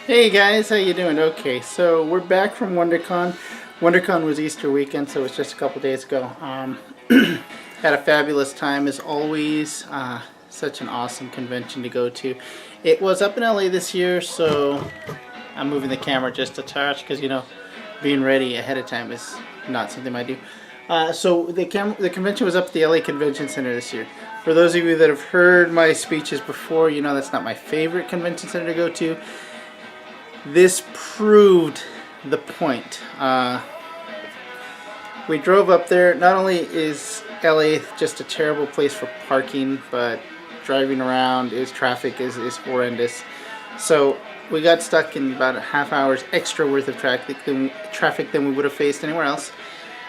Hey guys, how you doing? Okay, so we're back from WonderCon. WonderCon was Easter weekend, so it was just a couple days ago. Had a fabulous time as always. Such an awesome convention to go to. It was up in LA this year, so I'm moving the camera just a touch because being ready ahead of time is not something I do. So the convention was up at the LA Convention Center this year. For those of you that have heard my speeches before, you know that's not my favorite convention center to go to. This proved the point. We drove up there. Not only is LA just a terrible place for parking, but driving around traffic is horrendous. So we got stuck in about a half hour's extra worth of traffic than we would have faced anywhere else.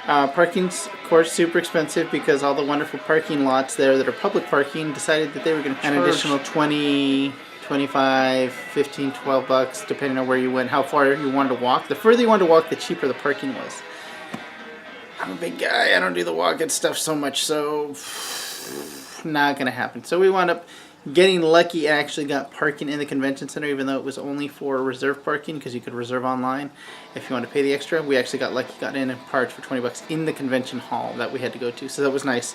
Parking's, of course, super expensive because all the wonderful parking lots there that are public parking decided that they were going to charge an additional 20, 25, 15, 12 bucks depending on where you went, how far you wanted to walk. The further you wanted to walk, the cheaper the parking was. I'm a big guy. I don't do the walking stuff so much, so not going to happen. So we wound up getting lucky and actually got parking in the convention center, even though it was only for reserve parking because you could reserve online if you want to pay the extra. We actually got lucky, got in and parked for 20 bucks in the convention hall that we had to go to, so that was nice.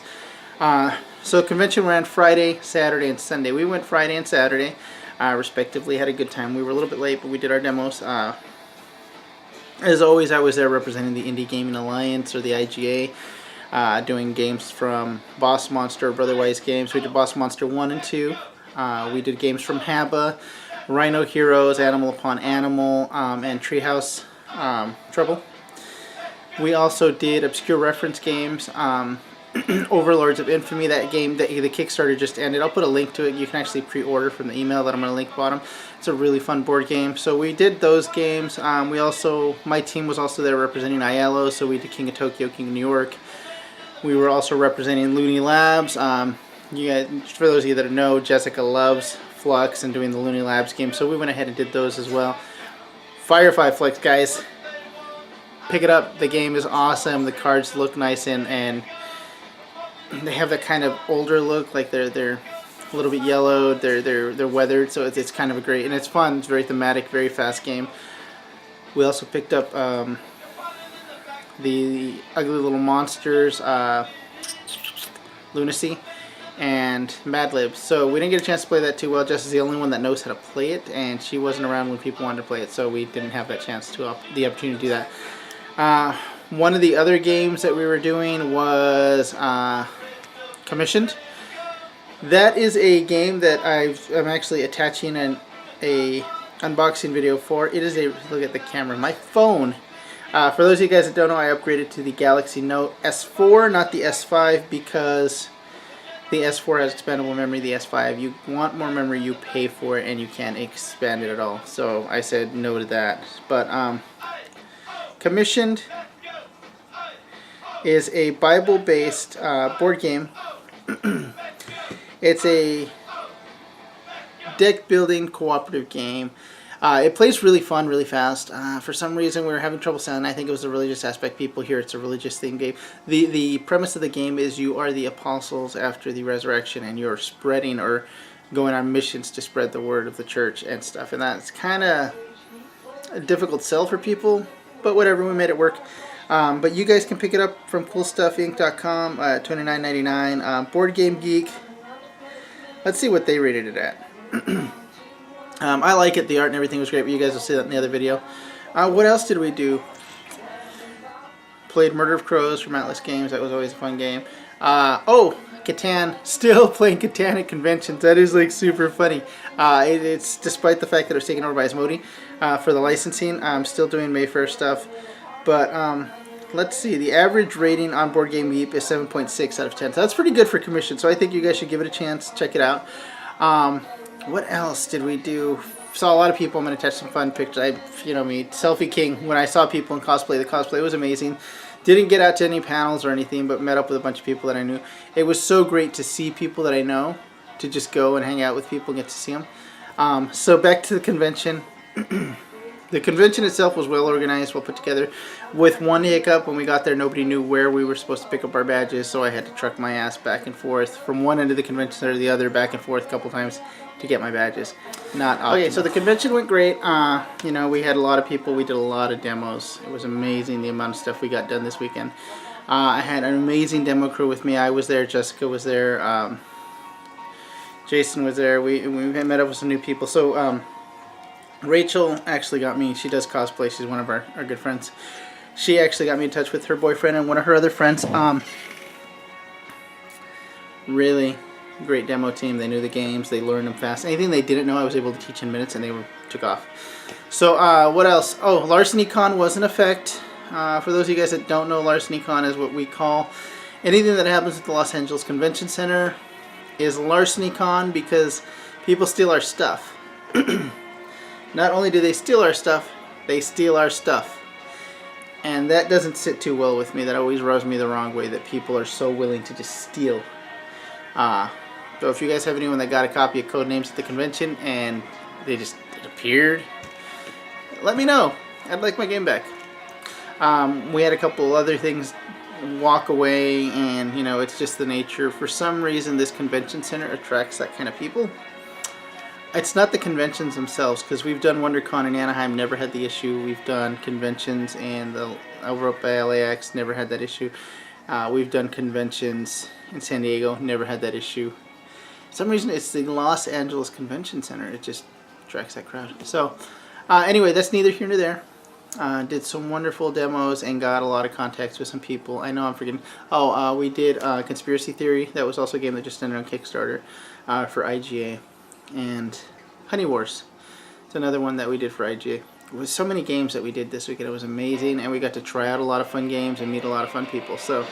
So convention ran Friday, Saturday, and Sunday. We went Friday and Saturday, respectively. Had a good time. We were a little bit late, but we did our demos. As always, I was there representing the Indie Gaming Alliance, or the IGA, doing games from Boss Monster, Brotherwise Games. We did Boss Monster 1 and 2. We did games from Haba, Rhino Heroes, Animal Upon Animal, and Treehouse Trouble. We also did obscure reference games. Overlords of Infamy, that game, the Kickstarter just ended. I'll put a link to it. You can actually pre-order from the email that I'm going to link bottom. It's a really fun board game. So we did those games. My team was also there representing ILO, so we did King of Tokyo, King of New York. We were also representing Looney Labs. You guys, for those of you that know, Jessica loves Flux and doing the Looney Labs game, so we went ahead and did those as well. Firefly Flux, guys. Pick it up. The game is awesome. The cards look nice and they have that kind of older look, like they're a little bit yellowed, they're weathered, so it's kind of a great, and it's fun. It's very thematic, very fast game. We also picked up the Ugly Little Monsters, Lunacy, and Mad Libs. So we didn't get a chance to play that too well. Jess is the only one that knows how to play it, and she wasn't around when people wanted to play it, so we didn't have that chance to the opportunity to do that. One of the other games that we were doing was Commissioned. That is a game that I'm actually attaching a unboxing video for. It is look at the camera, my phone. For those of you guys that don't know, I upgraded to the Galaxy Note S4, not the S5, because the S4 has expandable memory. The S5, you want more memory, you pay for it, and you can't expand it at all. So I said no to that. But Commissioned is a Bible-based board game. It's a deck building cooperative game. It plays really fun, really fast. For some reason we were having trouble selling. I think it was the religious aspect. People here, it's a religious themed game. The premise of the game is you are the apostles after the resurrection, and you're spreading or going on missions to spread the word of the church and stuff. And that's kind of a difficult sell for people, but whatever, we made it work. But you guys can pick it up from CoolStuffInc.com at $29.99. Board Game Geek. Let's see what they rated it at. I like it. The art and everything was great, but you guys will see that in the other video. What else did we do? Played Murder of Crows from Atlas Games. That was always a fun game. Oh, Catan. Still playing Catan at conventions. That is like super funny. It's despite the fact that it was taken over by Asmodee for the licensing. I'm still doing May 1st stuff. But let's see. The average rating on Board Game Geek is 7.6 out of 10. So that's pretty good for commission. So I think you guys should give it a chance. Check it out. What else did we do? Saw a lot of people. I'm going to attach some fun pictures. You know me, selfie king. When I saw people in cosplay, the cosplay was amazing. Didn't get out to any panels or anything, but met up with a bunch of people that I knew. It was so great to see people that I know, to just go and hang out with people and get to see them. So back to the convention. The convention itself was well organized, well put together. With one hiccup, when we got there, nobody knew where we were supposed to pick up our badges, so I had to truck my ass back and forth from one end of the convention center to the other, back and forth a couple times to get my badges. Not optimal. Okay, so the convention went great. You know, we had a lot of people. We did a lot of demos. It was amazing the amount of stuff we got done this weekend. I had an amazing demo crew with me. I was there. Jessica was there. Jason was there. We met up with some new people. So Rachel actually got me. She does cosplay. She's one of our good friends. She actually got me in touch with her boyfriend and one of her other friends. Really great demo team. They knew the games. They learned them fast. Anything they didn't know, I was able to teach in minutes, and they took off. So what else? Oh, LarcenyCon was in effect. For those of you guys that don't know, LarcenyCon is what we call anything that happens at the Los Angeles Convention Center is LarcenyCon, because people steal our stuff. Not only do they steal our stuff, they steal our stuff. And that doesn't sit too well with me. That always rubs me the wrong way, that people are so willing to just steal. So if you guys have anyone that got a copy of Codenames at the convention and they just appeared, let me know. I'd like my game back. We had a couple other things walk away, and you know, it's just the nature. For some reason, this convention center attracts that kind of people. It's not the conventions themselves, because we've done WonderCon in Anaheim, never had the issue. We've done conventions and over up by LAX, never had that issue. We've done conventions in San Diego, never had that issue. For some reason, it's the Los Angeles Convention Center. It just attracts that crowd. So anyway, that's neither here nor there. Did some wonderful demos and got a lot of contacts with some people. I know I'm forgetting. Oh, we did Conspiracy Theory. That was also a game that just ended on Kickstarter for IGA. And Honey Wars. It's another one that we did for IGA. There was so many games that we did this weekend. It was amazing, and we got to try out a lot of fun games and meet a lot of fun people. So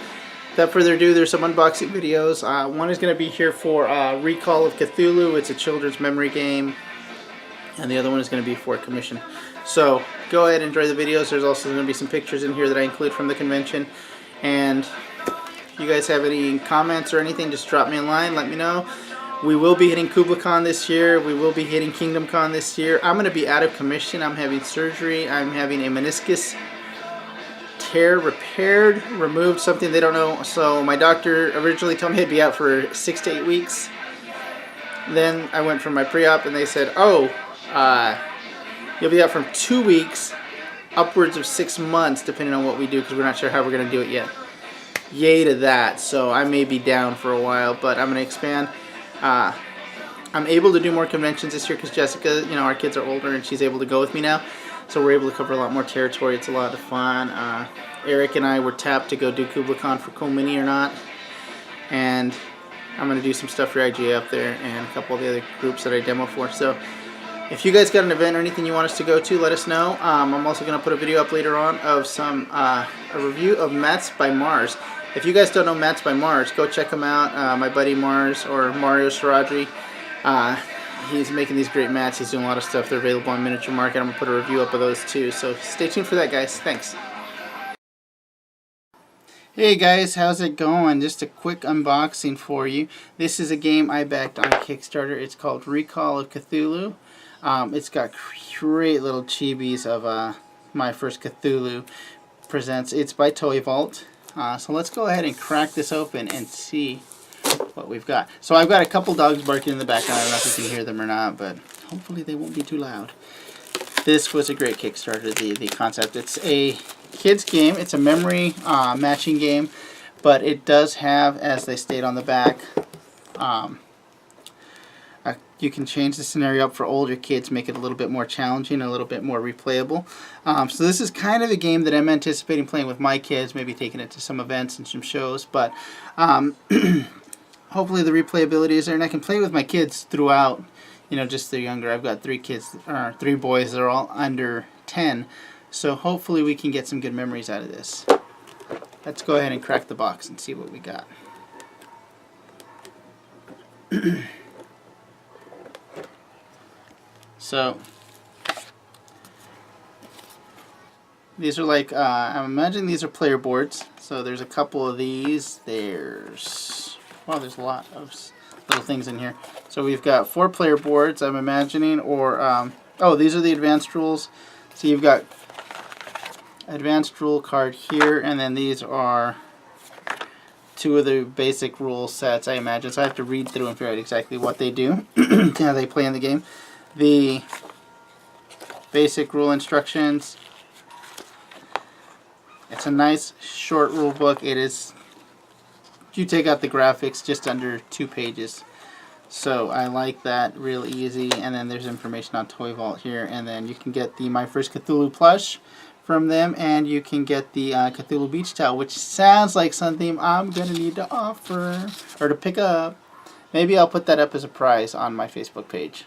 without further ado, there's some unboxing videos. One is going to be here for Recall of Cthulhu. It's a children's memory game. And the other one is going to be for commission. So go ahead and enjoy the videos. There's also going to be some pictures in here that I include from the convention. And if you guys have any comments or anything, just drop me a line. Let me know. We will be hitting KublaCon this year. We will be hitting KingdomCon this year. I'm going to be out of commission. I'm having surgery. I'm having a meniscus tear repaired, removed, something they don't know. So my doctor originally told me I'd be out for 6 to 8 weeks. Then I went for my pre-op and they said, oh, you'll be out from 2 weeks, upwards of 6 months, depending on what we do, because we're not sure how we're going to do it yet. Yay to that. So I may be down for a while, but I'm going to expand. I'm able to do more conventions this year because Jessica, you know, our kids are older and she's able to go with me now. So we're able to cover a lot more territory. It's a lot of fun. Eric and I were tapped to go do KublaCon for Cool Mini or not. And I'm going to do some stuff for IGA up there and a couple of the other groups that I demo for. So if you guys got an event or anything you want us to go to, let us know. I'm also going to put a video up later on of some a review of Mats by Mars. If you guys don't know Mats by Mars, go check him out. My buddy Mars, or Mario Saradri, he's making these great mats. He's doing a lot of stuff. They're available on Miniature Market. I'm going to put a review up of those too. So stay tuned for that, guys. Thanks. Hey guys, how's it going? Just a quick unboxing for you. This is a game I backed on Kickstarter. It's called Recall of Cthulhu. It's got great little chibis of My First Cthulhu Presents. It's by Toy Vault. So let's go ahead and crack this open and see what we've got. So I've got a couple dogs barking in the background. I don't know if you can hear them or not, but hopefully they won't be too loud. This was a great Kickstarter, the concept. It's a kids game. It's a memory matching game, but it does have, as they state on the back, you can change the scenario up for older kids, make it a little bit more challenging, a little bit more replayable. So this is kind of a game that I'm anticipating playing with my kids, maybe taking it to some events and some shows, but hopefully the replayability is there, and I can play with my kids throughout, you know, just they're younger. I've got 3 kids, or 3 boys, they're all under 10, so hopefully we can get some good memories out of this. Let's go ahead and crack the box and see what we got. So these are like, I'm imagining these are player boards. So there's a couple of these. There's a lot of little things in here. So we've got 4 player boards, I'm imagining, or, oh, these are the advanced rules. So you've got advanced rule card here, and then these are two of the basic rule sets, I imagine. So I have to read through and figure out exactly what they do, how they play in the game. The basic rule instructions. It's a nice short rule book. It is, you take out the graphics, just under 2 pages. So I like that, real easy. And then there's information on Toy Vault here. And then you can get the My First Cthulhu plush from them, and you can get the Cthulhu Beach Towel, which sounds like something I'm going to need to offer, or to pick up. Maybe I'll put that up as a prize on my Facebook page.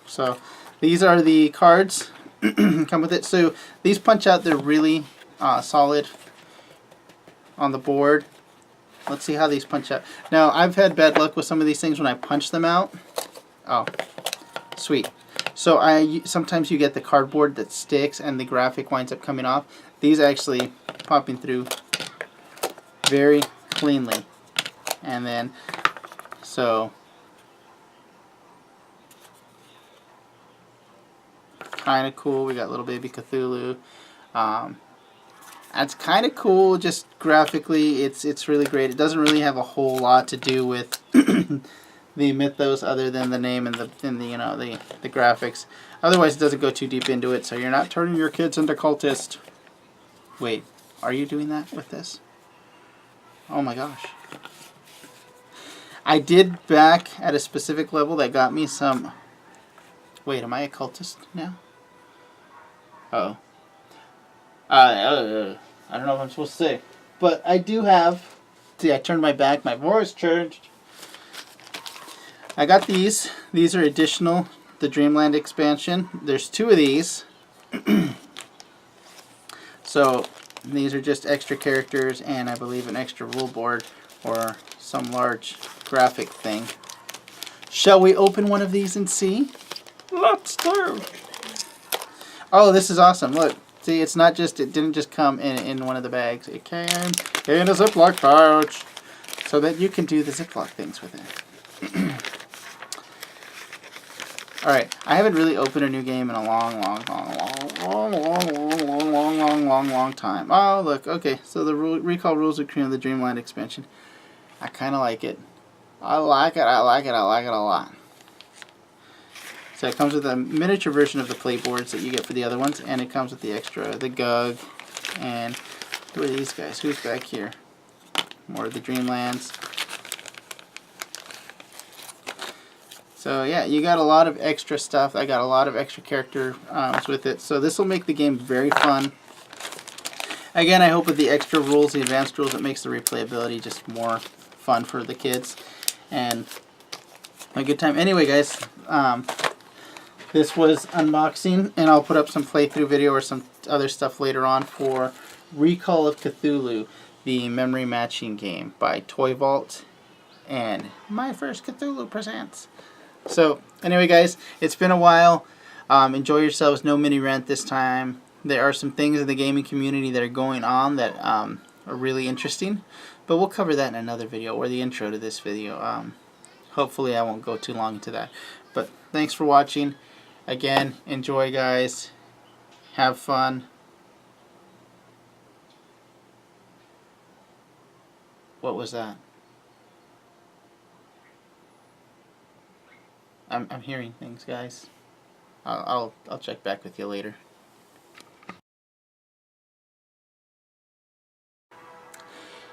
So these are the cards come with it. So these punch out, they're really solid on the board. Let's see how these punch out. Now, I've had bad luck with some of these things when I punch them out. Oh, sweet. So sometimes you get the cardboard that sticks and the graphic winds up coming off. These actually popping through very cleanly. And then, so, kind of cool. We got little baby Cthulhu. That's kind of cool. Just graphically, it's really great. It doesn't really have a whole lot to do with the mythos, other than the name and the graphics. Otherwise, it doesn't go too deep into it. So you're not turning your kids into cultists. Wait, are you doing that with this? Oh my gosh. I did back at a specific level that got me some... Wait, am I a cultist now? Uh-oh. I don't know what I'm supposed to say. But I do have... See, I turned my back. My voice changed. I got these. These are additional. The Dreamland expansion. There's 2 of these. So, these are just extra characters and I believe an extra rule board or some large graphic thing. Shall we open one of these and see? Let's do. Oh, this is awesome. Look. See, it's not just, it didn't just come in one of the bags. It came in a Ziploc pouch so that you can do the Ziploc things with it. Alright, I haven't really opened a new game in a long time. Oh, look, okay, so the recall rules of cream of the Dreamland expansion. I kind of like it. I like it a lot. So it comes with a miniature version of the playboards that you get for the other ones, and it comes with the extra, the Gug, and who are these guys? Who's back here? More of the Dreamlands. So yeah, you got a lot of extra stuff. I got a lot of extra characters with it. So this will make the game very fun. Again, I hope with the extra rules, the advanced rules, it makes the replayability just more fun for the kids. And a good time. Anyway, guys, this was unboxing, and I'll put up some playthrough video or some other stuff later on for Recall of Cthulhu, the memory matching game by Toy Vault and My First Cthulhu Presents. So, anyway, guys, it's been a while. Enjoy yourselves. No mini rant this time. There are some things in the gaming community that are going on that are really interesting, but we'll cover that in another video, or the intro to this video. Hopefully I won't go too long into that. But thanks for watching. Again, enjoy, guys. Have fun. What was that? I'm hearing things, guys. I'll check back with you later.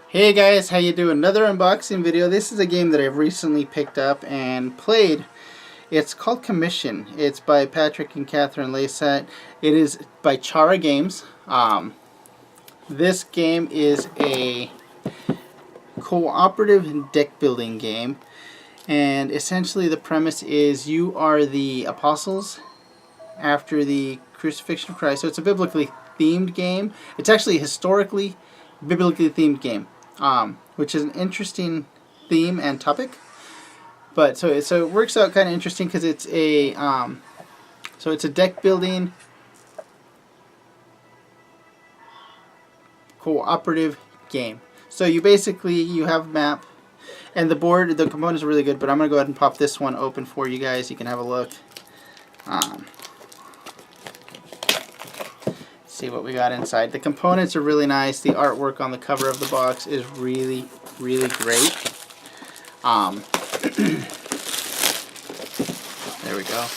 Hey guys, how you doing? Another unboxing video. This is a game that I've recently picked up and played. It's called Commission. It's by Patrick and Catherine Laysat. It is by Chara Games. This game is a cooperative deck building game, and essentially the premise is you are the apostles after the crucifixion of Christ. So it's a biblically themed game. It's actually a historically biblically themed game, which is an interesting theme and topic. But so it works out kind of interesting because it's a so it's a deck building cooperative game. So you basically, you have a map, And the board, the components are really good, but I'm going to go ahead and pop this one open for you guys. You can have a look. See what we got inside. The components are really nice. The artwork on the cover of the box is really, really great. There we go.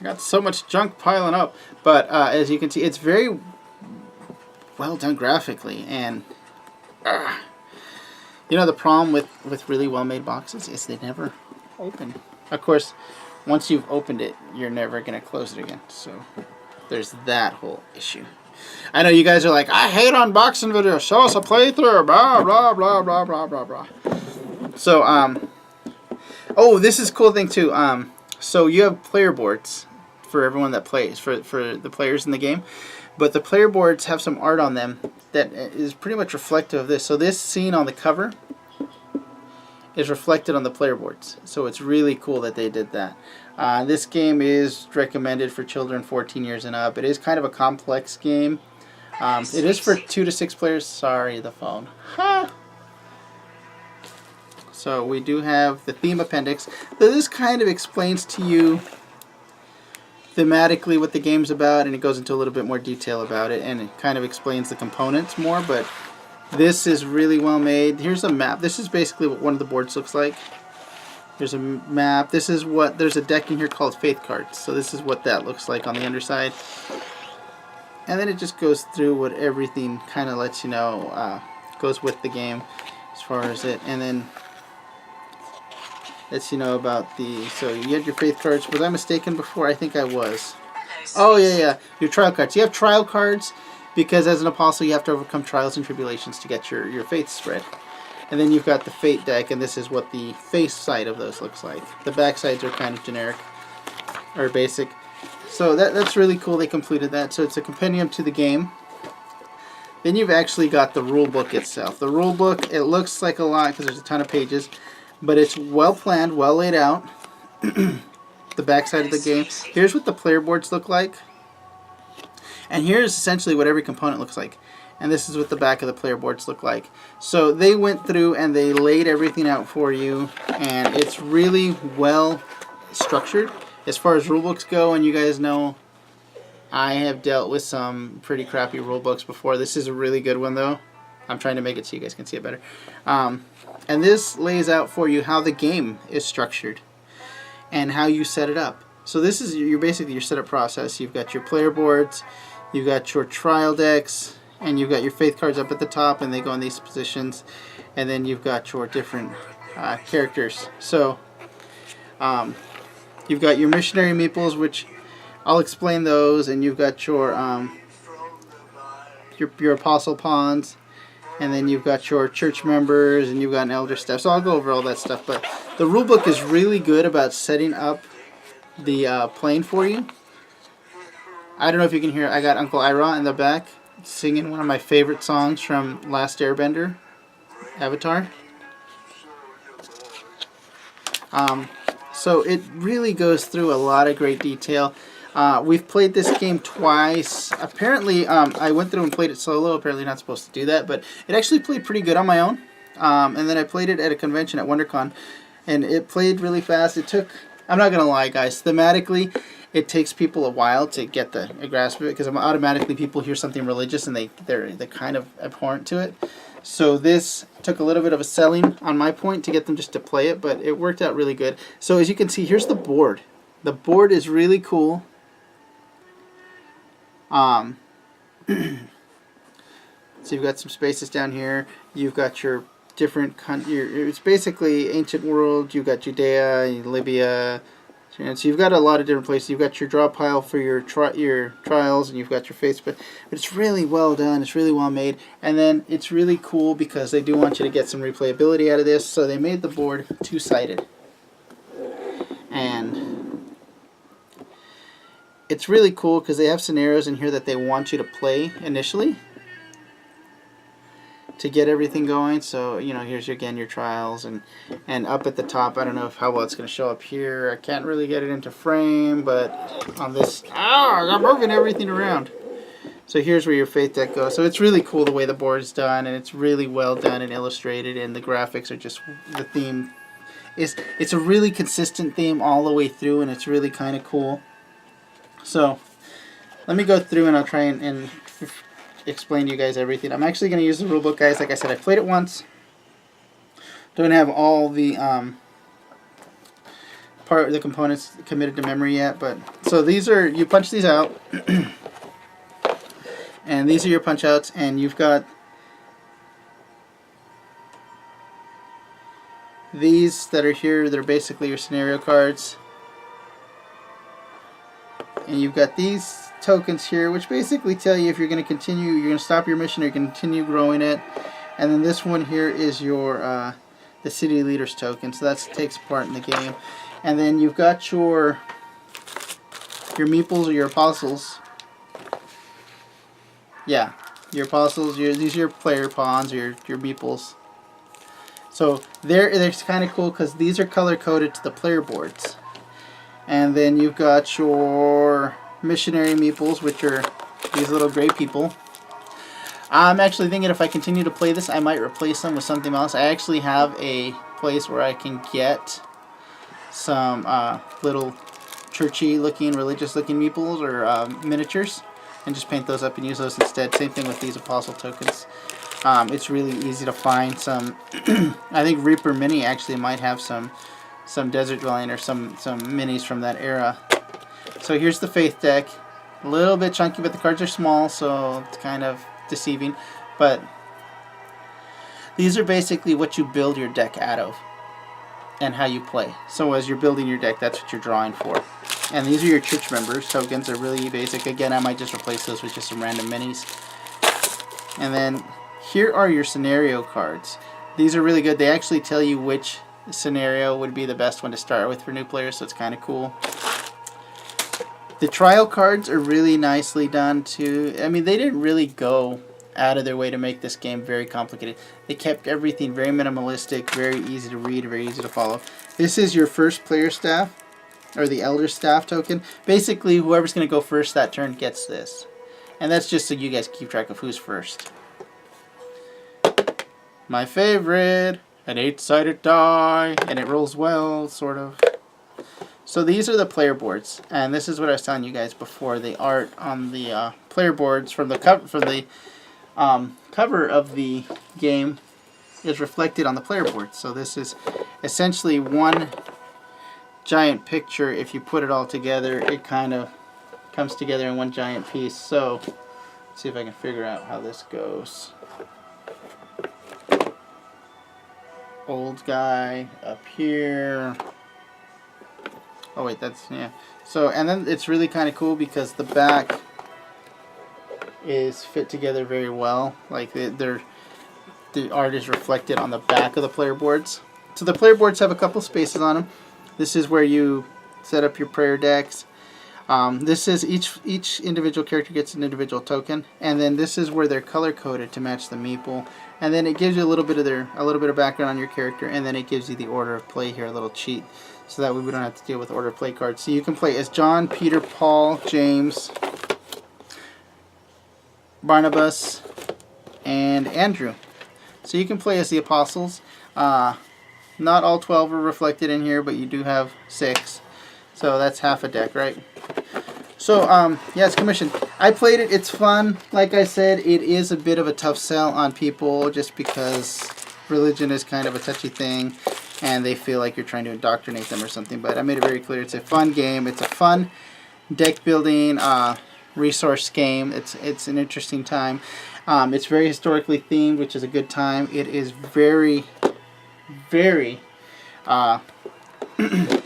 I got so much junk piling up, but as you can see, it's very well done graphically, and you know, the problem with really well made boxes is they never open. Of course, once you've opened it, you're never going to close it again, so there's that whole issue. I know you guys are like, I hate unboxing videos, show us a playthrough, blah blah blah blah blah blah blah. So oh, this is a cool thing too. So you have player boards for everyone that plays, for the players in the game. But the player boards have some art on them that is pretty much reflective of this. So this scene on the cover is reflected on the player boards. So it's really cool that they did that. This game is recommended for children 14 years and up. It is kind of a complex game. It is for 2 to 6 players. Sorry, the phone. So we do have the theme appendix. So this kind of explains to you thematically what the game's about, and it goes into a little bit more detail about it, and it kind of explains the components more, but this is really well made. Here's a map. This is basically what one of the boards looks like. There's a map. This is what, there's a deck in here called Faith Cards, so this is what that looks like on the underside. And then it just goes through what everything kind of lets you know goes with the game as far as it, and then lets you know about the, so you had your faith cards. Was I mistaken before? I think I was. Oh yeah, your trial cards. You have trial cards because as an apostle you have to overcome trials and tribulations to get your faith spread. And then you've got the fate deck, and this is what the face side of those looks like. The back sides are kind of generic or basic. So that's really cool they completed that. So it's a compendium to the game. Then you've actually got the rule book itself. The rule book, it looks like a lot because there's a ton of pages, but it's well planned, well laid out. The back side of the game. Here's what the player boards look like. And here's essentially what every component looks like. And this is what the back of the player boards look like. So they went through and they laid everything out for you, and it's really well structured as far as rulebooks go. And you guys know I have dealt with some pretty crappy rulebooks before. This is a really good one though. I'm trying to make it so you guys can see it better. And this lays out for you how the game is structured and how you set it up. So this is basically your setup process. You've got your player boards, you've got your trial decks, and you've got your faith cards up at the top, and they go in these positions. And then you've got your different characters. So you've got your missionary meeples, which I'll explain those, and you've got your apostle pawns, and then you've got your church members, and you've got an elder staff. So I'll go over all that stuff. But the rule book is really good about setting up the plane for you. I don't know if you can hear, I got Uncle Ira in the back singing one of my favorite songs from Last Airbender, Avatar. So it really goes through a lot of great detail. We've played this game twice. Apparently, I went through and played it solo. Apparently not supposed to do that, but it actually played pretty good on my own. And then I played it at a convention at Wondercon, and it played really fast. It took, I'm not going to lie, guys, thematically, it takes people a while to get the grasp of it, because automatically people hear something religious and they're kind of abhorrent to it. So this took a little bit of a selling on my point to get them just to play it, but it worked out really good. So as you can see, here's the board. The board is really cool. So you've got some spaces down here. You've got your different it's basically ancient world. You've got Judea, Libya, and so you've got a lot of different places. You've got your draw pile for your trials, and you've got your face. But it's really well done. It's really well made, and then it's really cool because they do want you to get some replayability out of this. So they made the board two-sided, and it's really cool because they have scenarios in here that they want you to play initially to get everything going. So, you know, here's again your trials, and up at the top, I don't know how well it's going to show up here. I can't really get it into frame, but on this, I'm moving everything around. So here's where your faith deck goes. So it's really cool the way the board is done, and it's really well done and illustrated, and the graphics are just, the theme is, it's a really consistent theme all the way through, and it's really kind of cool. So let me go through and I'll try and explain to you guys everything. I'm actually going to use the rulebook, guys. Like I said, I played it once. Don't have all the the components committed to memory yet, but so these are, you punch these out. And these are your punch outs, and you've got these that are here. They're basically your scenario cards. And you've got these tokens here, which basically tell you if you're going to continue, you're going to stop your mission, or you continue growing it. And then this one here is your the city leaders token, so that takes part in the game. And then you've got your meeples or your apostles. Yeah, your apostles. These are your player pawns, or your meeples. So they're kind of cool because these are color coded to the player boards. And then you've got your missionary meeples, which are these little gray people. I'm actually thinking if I continue to play this, I might replace them with something else. I actually have a place where I can get some little churchy looking, religious looking meeples or miniatures, and just paint those up and use those instead. Same thing with these apostle tokens. It's really easy to find some. I think Reaper Mini actually might have some Desert Dwelling or some minis from that era. So here's the faith deck. A little bit chunky, but the cards are small, so it's kind of deceiving. But these are basically what you build your deck out of and how you play. So as you're building your deck, that's what you're drawing for. And these are your church members tokens. Are really basic. Again, I might just replace those with just some random minis. And then here are your scenario cards. These are really good. They actually tell you which scenario would be the best one to start with for new players, so it's kind of cool. The trial cards are really nicely done too. I mean, they didn't really go out of their way to make this game very complicated. They kept everything very minimalistic, very easy to read, very easy to follow. This is your first player staff, or the elder staff token. Basically, whoever's going to go first that turn gets this. And that's just so you guys keep track of who's first. My favorite, an 8-sided die, and it rolls well, sort of. So these are the player boards, and this is what I was telling you guys before. The art on the player boards from the cover of the game is reflected on the player board. So this is essentially one giant picture. If you put it all together, it kind of comes together in one giant piece. So let's see if I can figure out how this goes. Old guy up here. Oh wait, that's, yeah. So, and then it's really kind of cool because the back is fit together very well. Like the art is reflected on the back of the player boards. So the player boards have a couple spaces on them. This is where you set up your prayer decks. This is each individual character gets an individual token, and then this is where they're color coded to match the meeple. And then it gives you a little bit of background on your character, and then it gives you the order of play here, a little cheat, so that way we don't have to deal with order of play cards. So you can play as John, Peter, Paul, James, Barnabas, and Andrew. So you can play as the apostles. Not all 12 are reflected in here, but you do have 6. So that's half a deck, right? So, yeah, it's commissioned. I played it. It's fun. Like I said, it is a bit of a tough sell on people just because religion is kind of a touchy thing, and they feel like you're trying to indoctrinate them or something. But I made it very clear. It's a fun game. It's a fun deck building resource game. It's an interesting time. It's very historically themed, which is a good time. It is very, very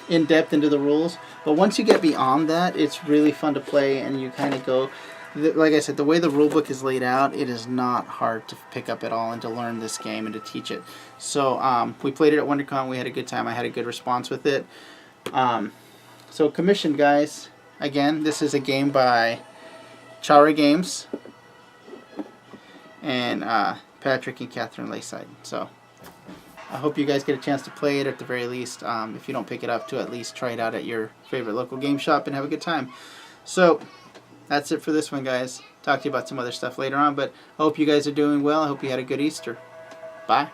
in depth into the rules, but once you get beyond that, it's really fun to play, and you kind of go, like I said, the way the rule book is laid out, it is not hard to pick up at all and to learn this game and to teach it. So we played it at Wondercon. We had a good time. I had a good response with it. So commissioned, guys. Again, this is a game by Chara Games and Patrick and Catherine Layside. So I hope you guys get a chance to play it at the very least. If you don't pick it up, to at least try it out at your favorite local game shop and have a good time. So that's it for this one, guys. talk to you about some other stuff later on. But I hope you guys are doing well. I hope you had a good Easter. Bye.